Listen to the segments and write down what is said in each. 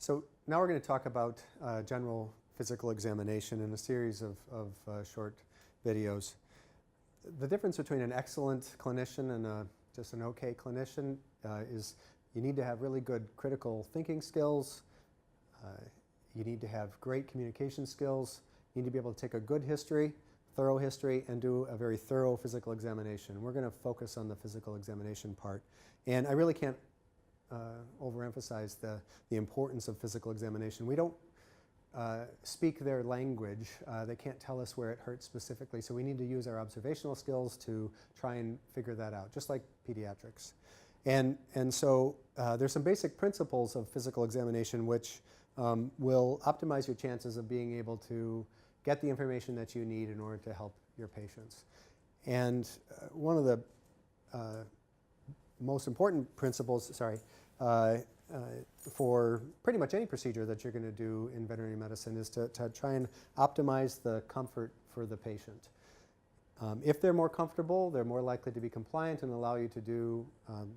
So now we're going to talk about general physical examination in a series of short videos. The difference between an excellent clinician and just an okay clinician is you need to have really good critical thinking skills, you need to have great communication skills, you need to be able to take a good history, thorough history, and do a very thorough physical examination. We're going to focus on the physical examination part. And I really can't overemphasize the importance of physical examination. We don't speak their language. They can't tell us where it hurts specifically, so we need to use our observational skills to try and figure that out, just like pediatrics. And so there's some basic principles of physical examination which will optimize your chances of being able to get the information that you need in order to help your patients. And one of the most important principles, for pretty much any procedure that you're going to do in veterinary medicine is to try and optimize the comfort for the patient. If they're more comfortable, they're more likely to be compliant and allow you to do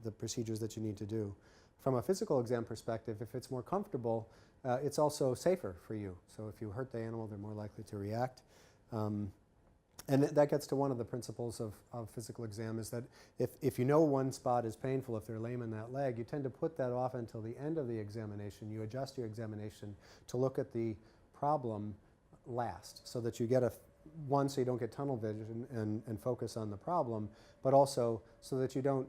the procedures that you need to do. From a physical exam perspective, if it's more comfortable, it's also safer for you. So if you hurt the animal, they're more likely to react. And that gets to one of the principles of physical exam is that if you know one spot is painful, if they're lame in that leg, you tend to put that off until the end of the examination. You adjust your examination to look at the problem last so that you get one, so you don't get tunnel vision and focus on the problem, but also so that you don't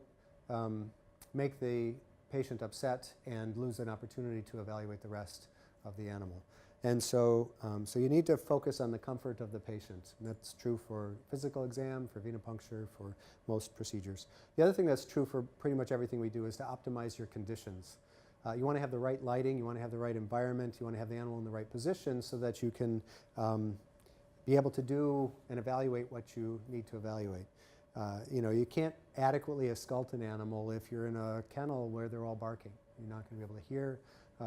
make the patient upset and lose an opportunity to evaluate the rest of the animal. And so, so you need to focus on the comfort of the patient. And that's true for physical exam, for venipuncture, for most procedures. The other thing that's true for pretty much everything we do is to optimize your conditions. You want to have the right lighting, you want to have the right environment, you want to have the animal in the right position so that you can be able to do and evaluate what you need to evaluate. You can't adequately escult an animal if you're in a kennel where they're all barking. You're not going to be able to hear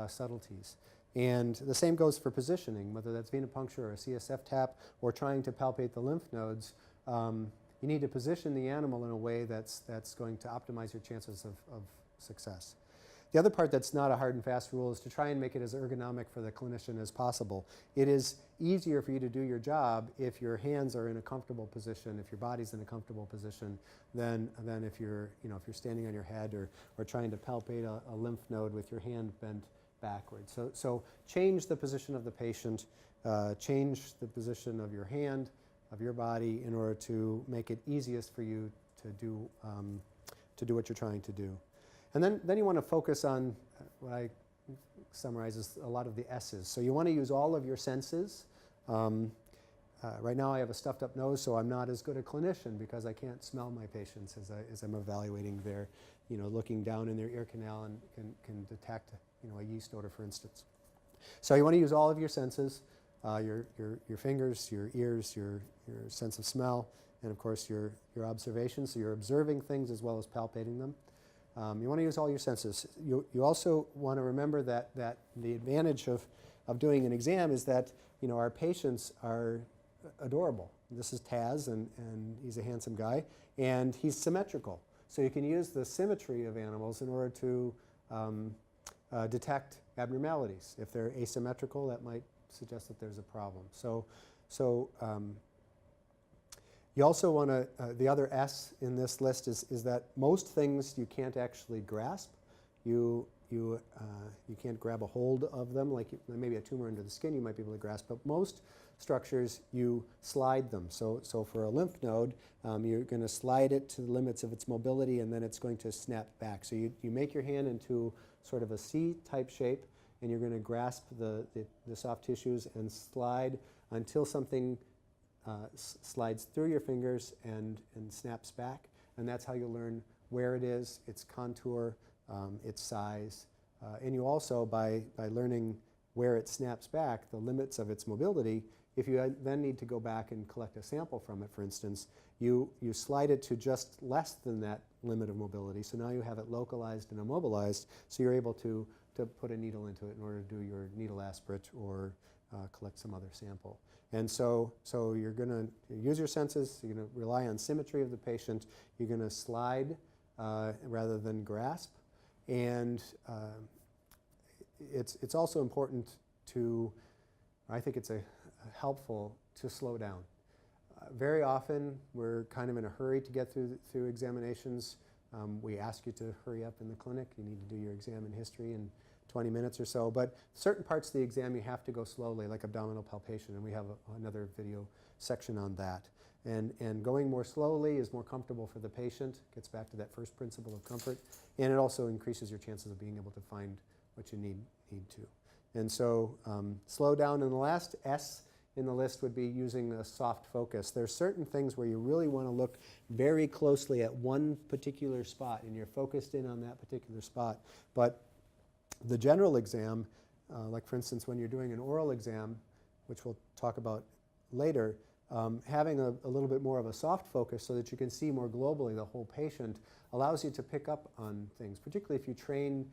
subtleties. And the same goes for positioning, whether that's venipuncture or a CSF tap or trying to palpate the lymph nodes. You need to position the animal in a way that's going to optimize your chances of success. The other part that's not a hard and fast rule is to try and make it as ergonomic for the clinician as possible. It is easier for you to do your job if your hands are in a comfortable position, if your body's in a comfortable position, than if you're standing on your head or trying to palpate a lymph node with your hand bent backwards. So change the position of the patient, change the position of your hand, of your body, in order to make it easiest for you to do what you're trying to do. And then you want to focus on what I summarize as a lot of the S's. So you want to use all of your senses. Right now I have a stuffed up nose, so I'm not as good a clinician because I can't smell my patients as I'm evaluating their, looking down in their ear canal and can detect, a yeast odor, for instance. So you want to use all of your senses, your fingers, your ears, your sense of smell, and of course your observation. So you're observing things as well as palpating them. You want to use all your senses. You also want to remember that the advantage of doing an exam is that our patients are adorable. This is Taz, and he's a handsome guy, and he's symmetrical. So you can use the symmetry of animals in order to detect abnormalities. If they're asymmetrical, that might suggest that there's a problem. So you also want to, the other S in this list is that most things you can't actually grasp. You can't grab a hold of them, like maybe a tumor under the skin you might be able to grasp, but most structures you slide them. So for a lymph node, you're going to slide it to the limits of its mobility and then it's going to snap back. So you make your hand into sort of a C-type shape and you're going to grasp the soft tissues and slide until something slides through your fingers and snaps back, and that's how you learn where it is, its contour, its size, and you also, by learning where it snaps back, the limits of its mobility, if you then need to go back and collect a sample from it, for instance, you slide it to just less than that limit of mobility, so now you have it localized and immobilized, so you're able to put a needle into it in order to do your needle aspirate or collect some other sample. And so you're going to use your senses, you're going to rely on symmetry of the patient, you're going to slide rather than grasp, and it's also important to, I think it's helpful to slow down. Very often we're kind of in a hurry to get through examinations. We ask you to hurry up in the clinic. You need to do your exam in history in 20 minutes or so. But certain parts of the exam you have to go slowly, like abdominal palpation, and we have another video section on that. And going more slowly is more comfortable for the patient. Gets back to that first principle of comfort. And it also increases your chances of being able to find what you need to. And so slow down. And the last S in the list would be using a soft focus. There are certain things where you really want to look very closely at one particular spot, and you're focused in on that particular spot. But the general exam, like for instance when you're doing an oral exam, which we'll talk about later, having a little bit more of a soft focus so that you can see more globally the whole patient allows you to pick up on things, particularly if you train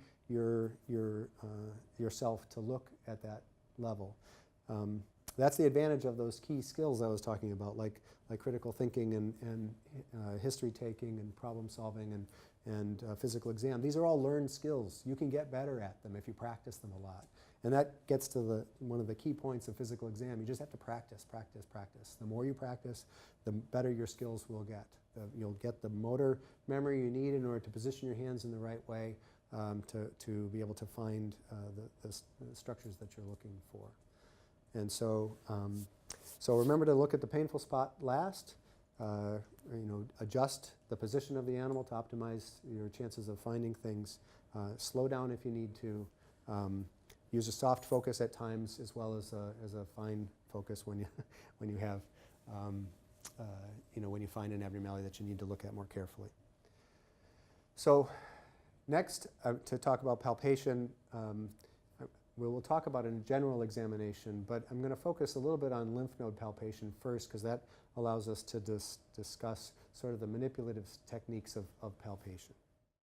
yourself to look at that level. That's the advantage of those key skills I was talking about, like critical thinking and history taking and problem solving and physical exam. These are all learned skills. You can get better at them if you practice them a lot. And that gets to one of the key points of physical exam. You just have to practice, practice, practice. The more you practice, the better your skills will get. You'll get the motor memory you need in order to position your hands in the right way to be able to find the structures that you're looking for. And so, so remember to look at the painful spot last. Adjust the position of the animal to optimize your chances of finding things. Slow down if you need to. Use a soft focus at times as well as a fine focus when you have when you find an abnormality that you need to look at more carefully. So next, to talk about palpation. We'll talk about a general examination, but I'm going to focus a little bit on lymph node palpation first because that allows us to discuss sort of the manipulative techniques of palpation.